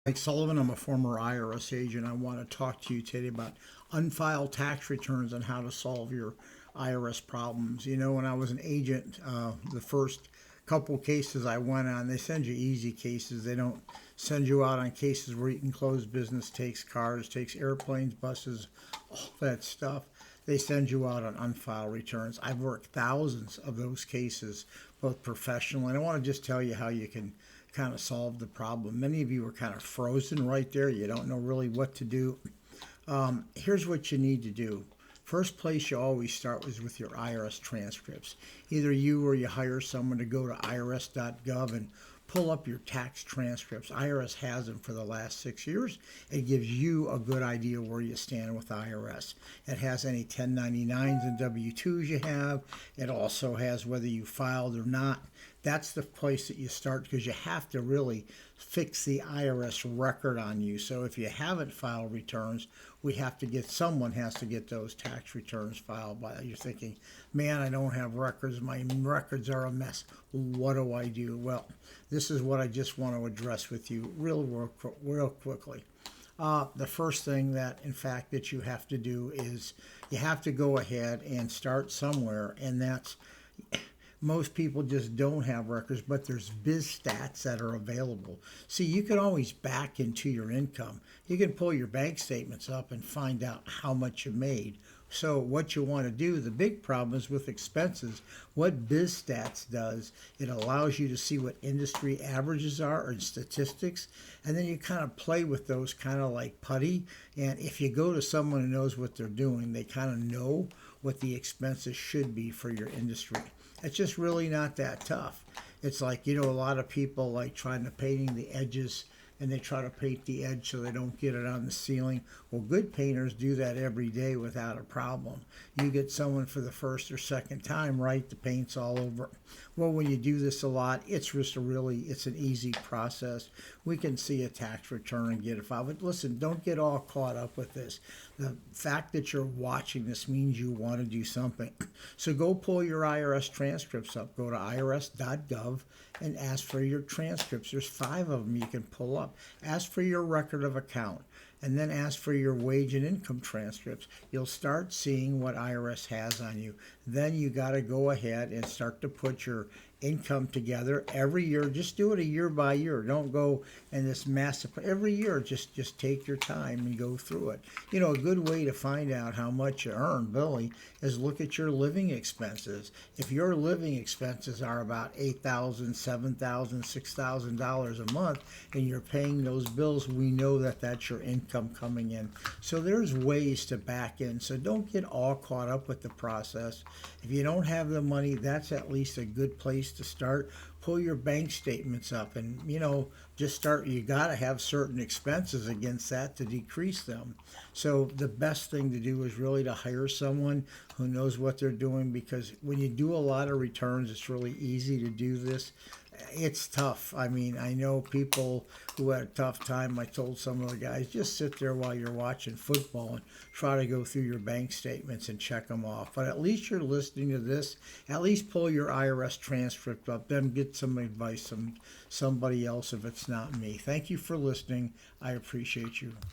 Mike Sullivan. I'm a former IRS agent. I want to talk to you today about unfiled tax returns and how to solve your IRS problems. You know, when I was an agent, the first couple cases I went on, they send you easy cases. They don't send you out on cases where you can close business, takes cars, takes airplanes, buses, all that stuff. They send you out on unfiled returns. I've worked thousands of those cases, both professionally, and I want to just tell you how you can kind of solve the problem. Many of you are kind of frozen right there. You don't know really what to do. Here's what you need to do. First place you always start is with your IRS transcripts. Either you or you hire someone to go to irs.gov and pull up your tax transcripts. IRS has them for the last 6 years. It gives you a good idea where you stand with IRS. It has any 1099s and W-2s you have. It also has whether you filed or not. That's the place that you start because you have to really fix the IRS record on you. So if you haven't filed returns, someone has to get those tax returns filed by. You're thinking, man, I don't have records. My records are a mess. What do I do? Well, this is what I just want to address with you real quickly. The first thing that, in fact, that you have to do is you have to go ahead and start somewhere, and that's most people just don't have records, but there's biz stats that are available. See, you can always back into your income. You can pull your bank statements up and find out how much you made. So what you want to do, the big problem is with expenses. What biz stats does, it allows you to see what industry averages are and statistics, and then you kind of play with those kind of like putty. And if you go to someone who knows what they're doing, they kind of know what the expenses should be for your industry. It's just really not that tough. It's like, you know, a lot of people like trying to painting the edges, and they try to paint the edge so they don't get it on the ceiling. Well, good painters do that every day without a problem. You get someone for the first or second time, right, the paint's all over. Well, when you do this a lot, it's just it's an easy process. We can see a tax return and get it filed. But listen, don't get all caught up with this. The fact that you're watching this means you want to do something. So go pull your IRS transcripts up. Go to irs.gov and ask for your transcripts. There's 5 of them you can pull up. Ask for your record of account, and then ask for your wage and income transcripts. You'll start seeing what IRS has on you. Then you got to go ahead and start to put your income together every year. Just do it a year by year. Don't go in this massive every year. Just take your time and go through it. You know, a good way to find out how much you earn, Billy, is look at your living expenses. If your living expenses are about $8,000, $7,000, $6,000 a month, and you're paying those bills, we know that that's your income coming in. So there's ways to back in. So don't get all caught up with the process. If you don't have the money, that's at least a good place to start. Pull your bank statements up and, you know, just start. You got to have certain expenses against that to decrease them. So the best thing to do is really to hire someone who knows what they're doing, because when you do a lot of returns, it's really easy to do this. It's tough. I mean, I know people who had a tough time. I told some of the guys, just sit there while you're watching football and try to go through your bank statements and check them off. But at least you're listening to this. At least pull your IRS transcript up. Then get some advice from somebody else if it's not me. Thank you for listening. I appreciate you.